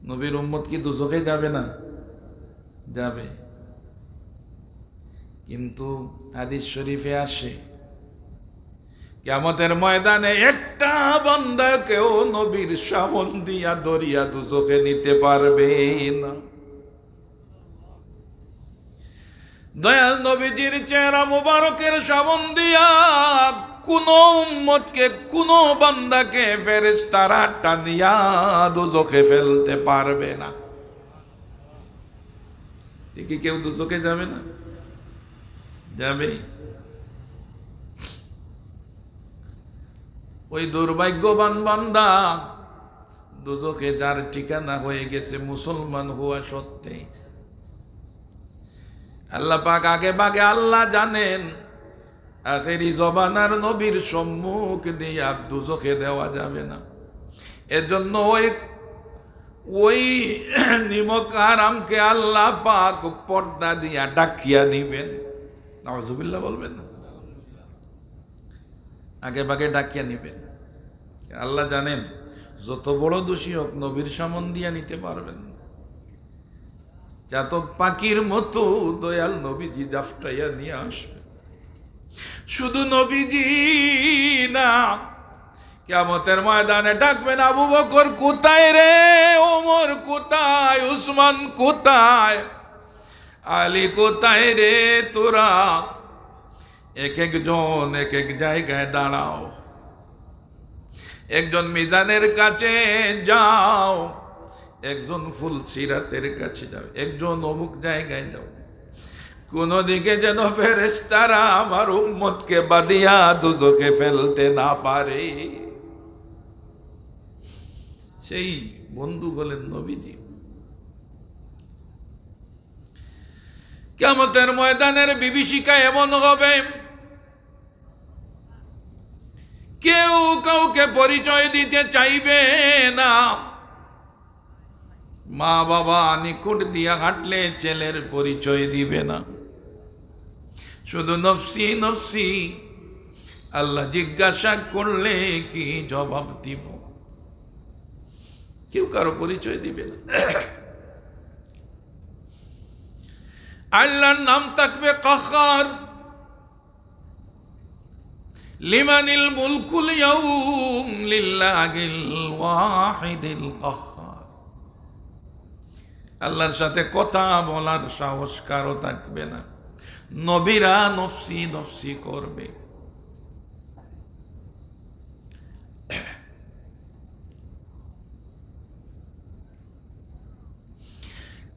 নবীর উম্মত কি দুজখে যাবে না? যাবে। কিন্তু হাদিস শরীফে আসে কিয়ামতের ময়দানে একটা বান্দাকেও নবীর সামন দিয়া দরিয়া দুজখে নিতে পারবে না। দয়াল নবীজির চেহারা মুবারকের সামন দিয়া কোন উম্মতকে, কোন বান্দাকে ফেরেশতারা টানিয়া দুজখে ফেলতে পারবে না। দেখি কেউ দুজখে যাবে না? যাবে। ওই দুর্ভাগ্যবান বান্দা দুজখে যার ঠিকানা হয়ে গেছে মুসলমান হওয়া সত্ত্বে। আল্লাহ পাক আগে ভাগে আল্লাহ জানেন আখেরি জবানার নবীর সম্মুখ দিয়ে দুজখে দেওয়া যাবে না। এজন্য ওই নিমক হারামকে আল্লাহ পাক পর্দা দিয়া ডাকিয়া নিবেন। নাউজুবিল্লাহ বলবেন না, আগে ভাগে ডাকিয়া নিবেন। আল্লাহ জানেন যত বড় দোষী হোক নবীর সামন দিয়া নিতে পারবেন না। চাতক পাখির মতো দয়াল নবীজি জাফটাইয়া নিয়ে আসবে। শুধু নবীজি না, কিয়ামতের ময়দানে ডাকবেন, আবু বকর কোথায় রে, ওমর কোথায়, উসমান কোথায়, আলী কোথায় রে তোরা? এক একজন এক এক জায়গায় দাঁড়াও। একজন মিজানের কাছে যাও, একজন ফুলসিরাতের কাছে যাও, একজন অমুক জায়গায় যাও। কোন দিকে যেন ফেরেশতারা আমার উম্মতকে বাদিয়া দুজখে ফেলতে না পারে। সেই বন্ধু বলেন নবীজি। কিয়ামতের ময়দানের বিভীষিকা এমন হবে, কেউ কাউকে পরিচয় দিতে চাইবে না। মা বাবা নিকট দিয়া হাঁটলে ছেলের পরিচয় দিবে না, শুধু নফসি নফসি। আল্লাহ জিজ্ঞাসা করলে কি জবাব দিব? কেউ কারো পরিচয় দিবে না। আল্লাহর নাম থাকবে কাহ্হার, লিমানিল মুলকুল ইয়াউম লিল্লাহিল ওয়াহিদিল কাহ্হার। আল্লাহর সাথে কথা বলার সাহস কারো থাকবে না। নবীরা নফসি নফসি করবে।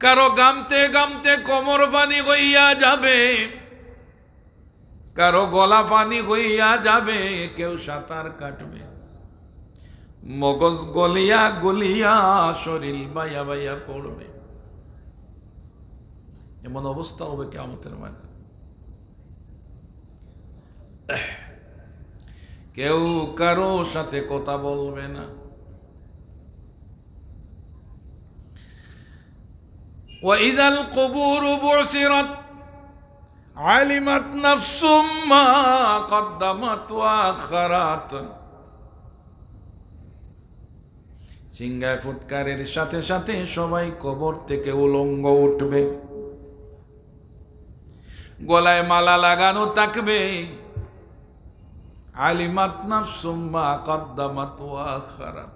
কারো গামতে গামতে কোমর পানি হইয়া যাবে, কারো গলা পানি হইয়া যাবে, কেউ সাঁতার কাটবে, মগজ গলিয়া গলিয়া শরীর বাইয়া বাইয়া পড়বে। এমন অবস্থা হবে কিয়ামতের ময়দানে। কেউ কারো সাথে কথা বলবে না। وَإِذَا الْقُبُورُ بُعْثِرَتْ عَلِمَتْ نَفْسٌ مَا قَدَّمَتْ وَأَخَّرَتْ। সিংহায় ফুৎকারের সাথে সাথে সবাই কবর থেকে উলঙ্গ উঠবে, গলায় মালা লাগানো থাকবে। আলিমাত নাফসুম মা কদ্দামাত ওয়া আখারাত।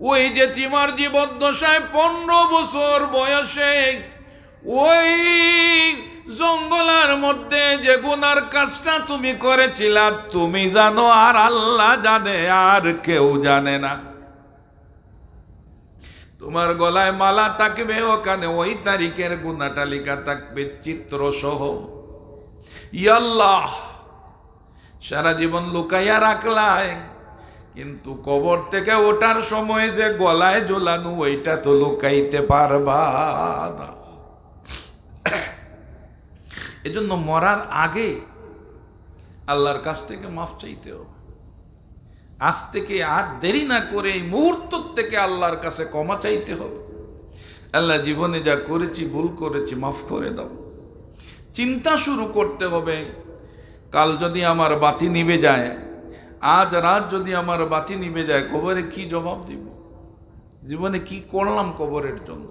ওই যে তোমার জীবদ্দশায় 15 বছর বয়সে ওই জঙ্গলের মধ্যে যে গুনার কাজটা তুমি করেছিলা, তুমি জানো আর আল্লাহ জানে, আর কেউ জানে না। তোমার গলায় মালা থাকবে, ওখানে ওই তারিখের গুনাহ তালিকা থাকবে চিত্র সহ। ইয়া আল্লাহ, সারা জীবন লুকাইয়া রাখলাই, কিন্তু কবর থেকে ওঠার সময় যে গলায় ঝোলানো ওইটা তো লুকাইতে পারবা না। এজন্য মরার আগে আল্লাহর কাছ থেকে মাফ চাইতে হবে। আজ থেকে আর দেরি না করে এই মুহূর্ত থেকে আল্লাহর কাছে ক্ষমা চাইতে হবে। আল্লাহ, জীবনে যা করেছি, ভুল করেছি, মাফ করে দাও। চিন্তা শুরু করতে হবে, কাল যদি আমার বাতি নিভে যায়, আজ রাত যদি আমার বাতি নিভে যায়, কবরে কি জবাব দিব? জীবনে কি করলাম কবরের জন্য?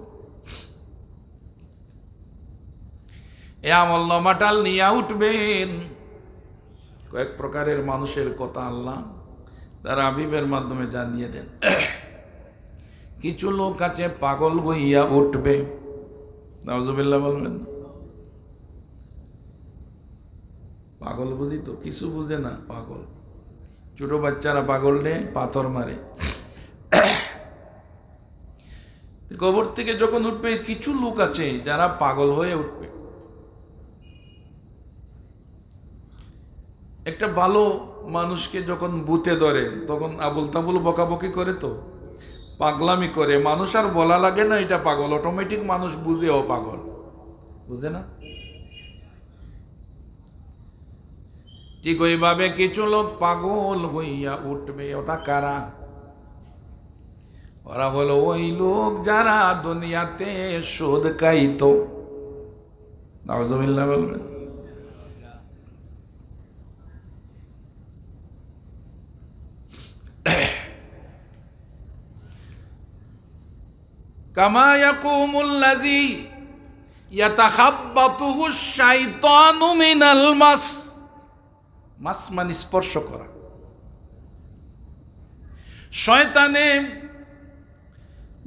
এ আমল নামাটাল নিয়ে উঠবেন। কয়েক প্রকারের মানুষের কথা আল্লাহ তার হাবিবের মাধ্যমে জানিয়ে দেন। কিছু লোক আছে পাগল হইয়া উঠবে। নাউজুবিল্লাহ বলবেন না। পাগল বুঝি তো কিছু বুঝে না, পাগল। ছোট বাচ্চারা পাগল রে পাথর মারে। কবর থেকে যখন উঠবে কিছু লোক আছে যারা পাগল হয়ে উঠবে। একটা ভালো মানুষকে যখন বুতে ধরে তখন আবুল তাবুল বকাবকি করে, তো পাগলামি করে, মানুষ আর বলা লাগে না এটা পাগল, অটোমেটিক মানুষ বুঝে ও পাগল, বুঝে না? ঠিক ওইভাবে কিছু লোক পাগল হইয়া উঠবে। ওটা কারা? ওরা হলো ওই লোক যারা দুনিয়াতে সুদ খাইতো। নাউজুবিল্লাহ বলবেন। কামা ইয়াকুমুল্লাযী ইয়াতাখাব্বাতুহু শাইতানু মিনাল মাস। মাস মানে স্পর্শ করা। শয়তানে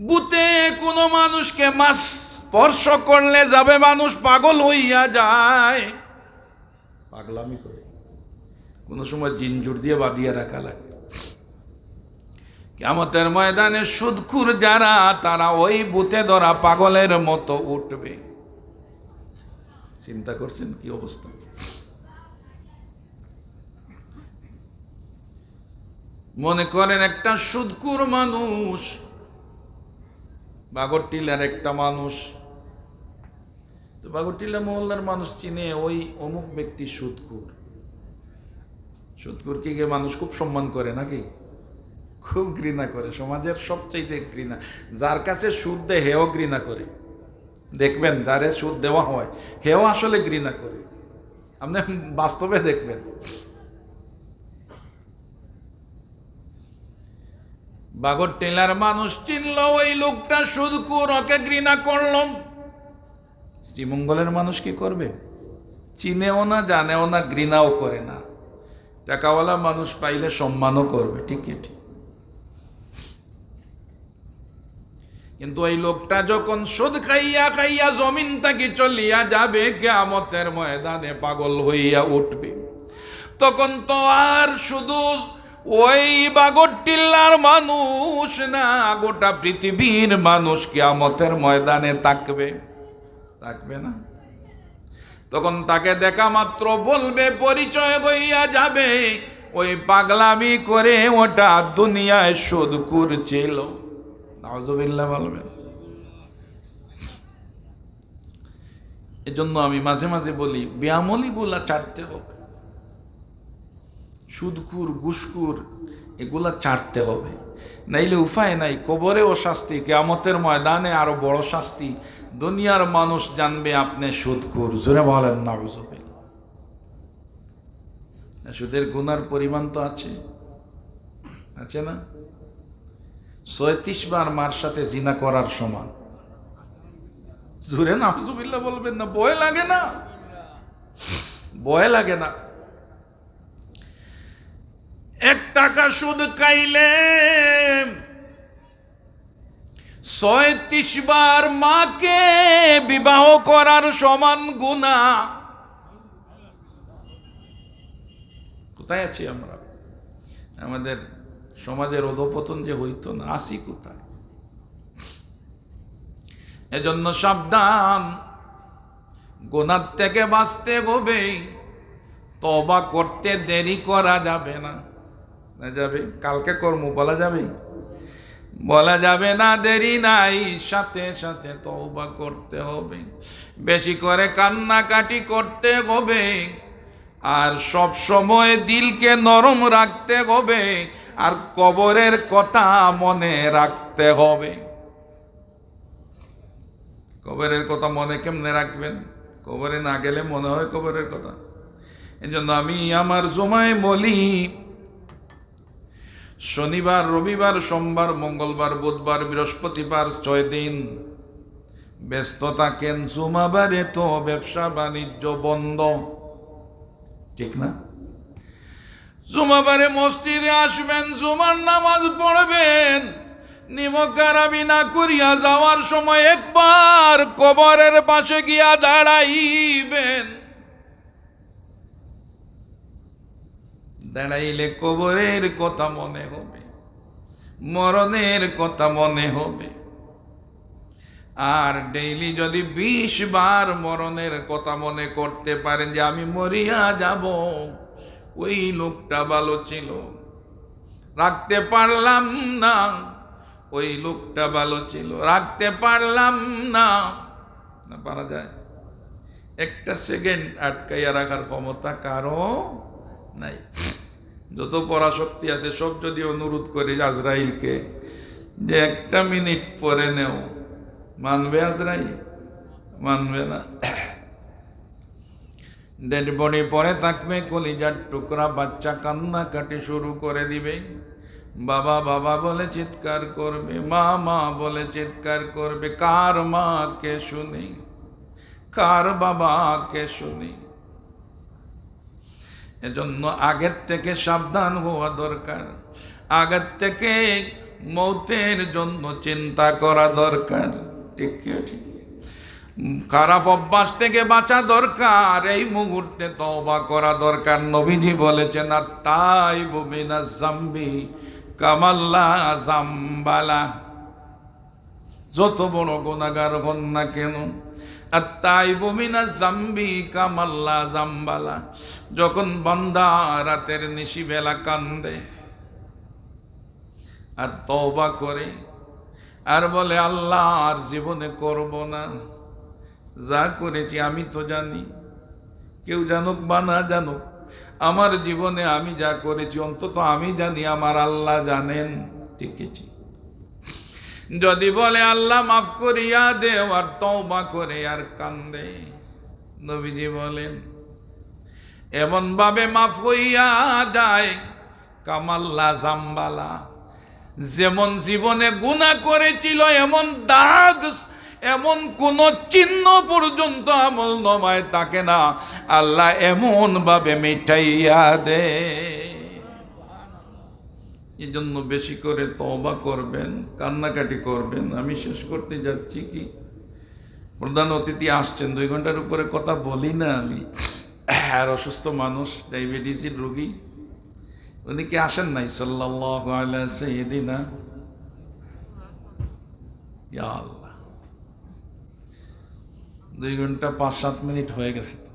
বুতে কোনো মানুষকে মাস স্পর্শ করলে যাবে মানুষ পাগল হইয়া যায়, পাগলামি করে। কোনো সময় জিনজুর দিয়ে বাঁধিয়ে রাখা লাগে। কিয়ামতের ময়দানে সুদখুর যারা, তারা ওই বুতে ধরা পাগলের মতো উঠবে। চিন্তা করছেন কি অবস্থা? মনে করেন একটা সুদখুর মানুষ, বাগরটিলার একটা মানুষ, তো বাগরটিলা মহল্লার মানুষ চিনে ওই অমুক ব্যক্তি সুদখুর। সুদখুরকে গিয়ে মানুষ খুব সম্মান করে নাকি? খুব ঘৃণা করে। সমাজের সবচাইতে ঘৃণা। যার কাছে সুদ দেয় হেও ঘৃণা করে। দেখবেন যারে সুদ দেওয়া হয় হেও আসলে ঘৃণা করে, আপনি বাস্তবে দেখবেন। বাগরটিলার মানুষ চিনল ওই লোকটা সুদখোর, ওকে ঘৃণা করল। শ্রীমঙ্গলের মানুষ কি করবে? চিনেও না, জানেও না, ঘৃণাও করে না। টাকাওয়ালা মানুষ পাইলে সম্মানও করবে, ঠিকই ঠিক। কিন্তু ওই লোকটা যখন সুদ খাইয়া খাইয়া জমিন থেকে চলিয়া যাবে, কিয়ামতের ময়দানে পাগল হইয়া উঠবে, তখন তো আর শুধু ওই বাগরটিল্লার মানুষ না, গোটা পৃথিবীর মানুষ কিয়ামতের ময়দানে থাকবে, থাকবে না? তখন তাকে দেখা মাত্র বলবে, পরিচয় হইয়া যাবে, ওই পাগলামি করে ওটা দুনিয়ায় সুদখোর ছিল। নাউজুবিল্লাহ বলবেন। এজন্য আমি মাঝে মাঝে বলি, বেআমলিগুলা ছাড়তে হবে। সুদখোর, ঘুষখোর এগুলা ছাড়তে হবে, নাইলে উপায় নাই। কবরেও শাস্তি, কিয়ামতের ময়দানে আরো বড় শাস্তি। দুনিয়ার মানুষ জানবে আপনি সুদখোর। জোরে বলেন নাউজুবিল্লাহ। সুদের গুনার পরিমাণ তো আছে, আছে না? ৩৬ বার মার সাথে জিনা করার সমান। জোরে নাউজুবিল্লাহ বলবেন না? ভয় লাগে না? ভয় লাগে না? 1 টাকা সুদ খাইলে ৩৬ বার মাকে বিবাহ করার সমান গুনাহ। কোথায় আছি আমরা? আমাদের সমাজের অধঃপতন যে হইতো না, আসি কোথায়? এজন্য সাবধান, গুনাহ থেকে বাঁচতে হবে। তওবা করতে দেরি করা যাবে না। না যাবে? কালকে কর্ম বলা যাবে? বলা যাবে না, দেরি নাই, সাথে সাথে তওবা করতে হবে। বেশি করে কান্নাকাটি করতে হবে, আর সব সময় দিলকে নরম রাখতে হবে, আর কবরের কথা মনে রাখতে হবে। কবরের কথা মনে কেমনে রাখবেন? কবরে না গেলে মনে হয় কবরের কথা। এই জন্য আমি আমার জমায় বলি, শনিবার, রবিবার, সোমবার, মঙ্গলবার, বুধবার, বৃহস্পতিবার, 6 দিন ব্যস্ত থাকেন। জুমাবারে তো ব্যবসা বাণিজ্য বন্ধ, ঠিক না? জুমাবারে মসজিদে আসবেন, জুমার নামাজ পড়বেন, নিমকারামি না করিয়া যাওয়ার সময় একবার কবরের পাশে গিয়া দাঁড়াইবেন। দাঁড়াইলে কবরের কথা মনে হবে, মরণের কথা মনে হবে। আর ডেইলি যদি 20 বার মরণের কথা মনে করতে পারেন যে আমি মরিয়া যাব, ওই লোকটা ভালো ছিল, রাখতে পারলাম না, ওই লোকটা ভালো ছিল, রাখতে পারলাম না। না পারা যায়? একটা সেকেন্ড আটকাইয়া রাখার ক্ষমতা কারো নাই। যত পরাশক্তি আছে সব যদি অনুরোধ করি আজরাইলকে যে 1 মিনিট পরে নেও, মানবে আজরাইল? মানবে না। ডেড বডি পরে থাকবে, কলিজার টুকরা বাচ্চা কান্নাকাটি শুরু করে দিবে, বাবা বাবা বলে চিৎকার করবে, মা মা বলে চিৎকার করবে। কার মা কে শুনি, কার বাবা কে শুনি? এজন্য আগের থেকে সাবধান হওয়া দরকার, আগের থেকে মৌতের জন্য চিন্তা করা দরকার, ঠিক কি ঠিক? খারাপ অভ্যাস থেকে বাঁচা দরকার, এই মুহূর্তে তওবা করা দরকার। নবীজি বলেছেন আত-তাইবু মিনাজ যামবি কামাল্লা যামবালা। যত বড় গুনাহগার হন না কেন, আত-তাইবু মিনাজ যামবি কামাল্লা যামবালা। যখন বান্দা রাতের নিশিবেলা কান্দে আর তওবা করে আর বলে আল্লাহ আর জীবনে করব না, যা করেছি আমি তো জানি, কেউ জানুক বা না জানুক, আমার জীবনে আমি যা করেছি অন্তত আমি জানি, আমার আল্লাহ জানেন, ঠিক ঠিক। যদি বলে আল্লাহ মাফ করিয়া দেও আর তওবা করে আর কান্দে, নবীজি বলেন এমন ভাবে মাফ হইয়া যায় কামাল্লা জামবালা, যেমন জীবনে গুনাহ করেছিল এমন দাগ, এমন কোন চিহ্ন পর্যন্ত আমল নামায় থাকে না, আল্লাহ এমন ভাবে মিটাইয়া দে। এই জন্য বেশি করে তওবা করবেন, কান্নাকাটি করবেন। আমি শেষ করতে যাচ্ছি, কি প্রধান অতিথি আসছেন, 2 ঘন্টার উপরে কথা বলি না আমি। আর অসুস্থ মানুষ, ডায়াবেটিসের রোগী, উনি কি আসেন নাই? সাল্লাল্লাহু আলা সাইয়্যিদিনা, ইয়া আল্লাহ, 2 ঘন্টা 5-7 মিনিট হয়ে গেছে তো।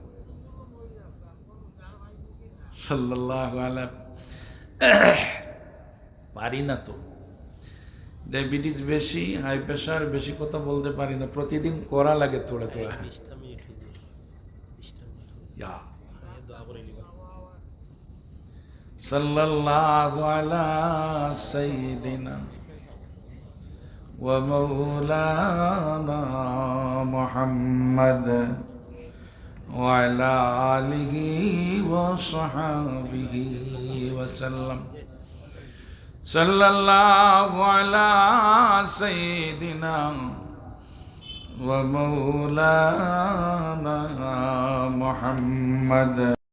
সাল্লাল্লাহু আলা, পারি না তো, ডায়াবেটিস বেশি, হাই প্রেশার বেশি, কথা বলতে পারি না, প্রতিদিন করা লাগে থোড়া থোড়া। সাল্লাল্লাহু আলা সাইয়্যিদিনা ওয়া মাওলানা মুহাম্মদ ওয়া আলা আলিহি ওয়া সাহবিহি ওয়া সাল্লাম। সাল্লাল্লাহু আলা সাইয়্যিদিনা ওয়া মাওলানা মুহাম্মদ।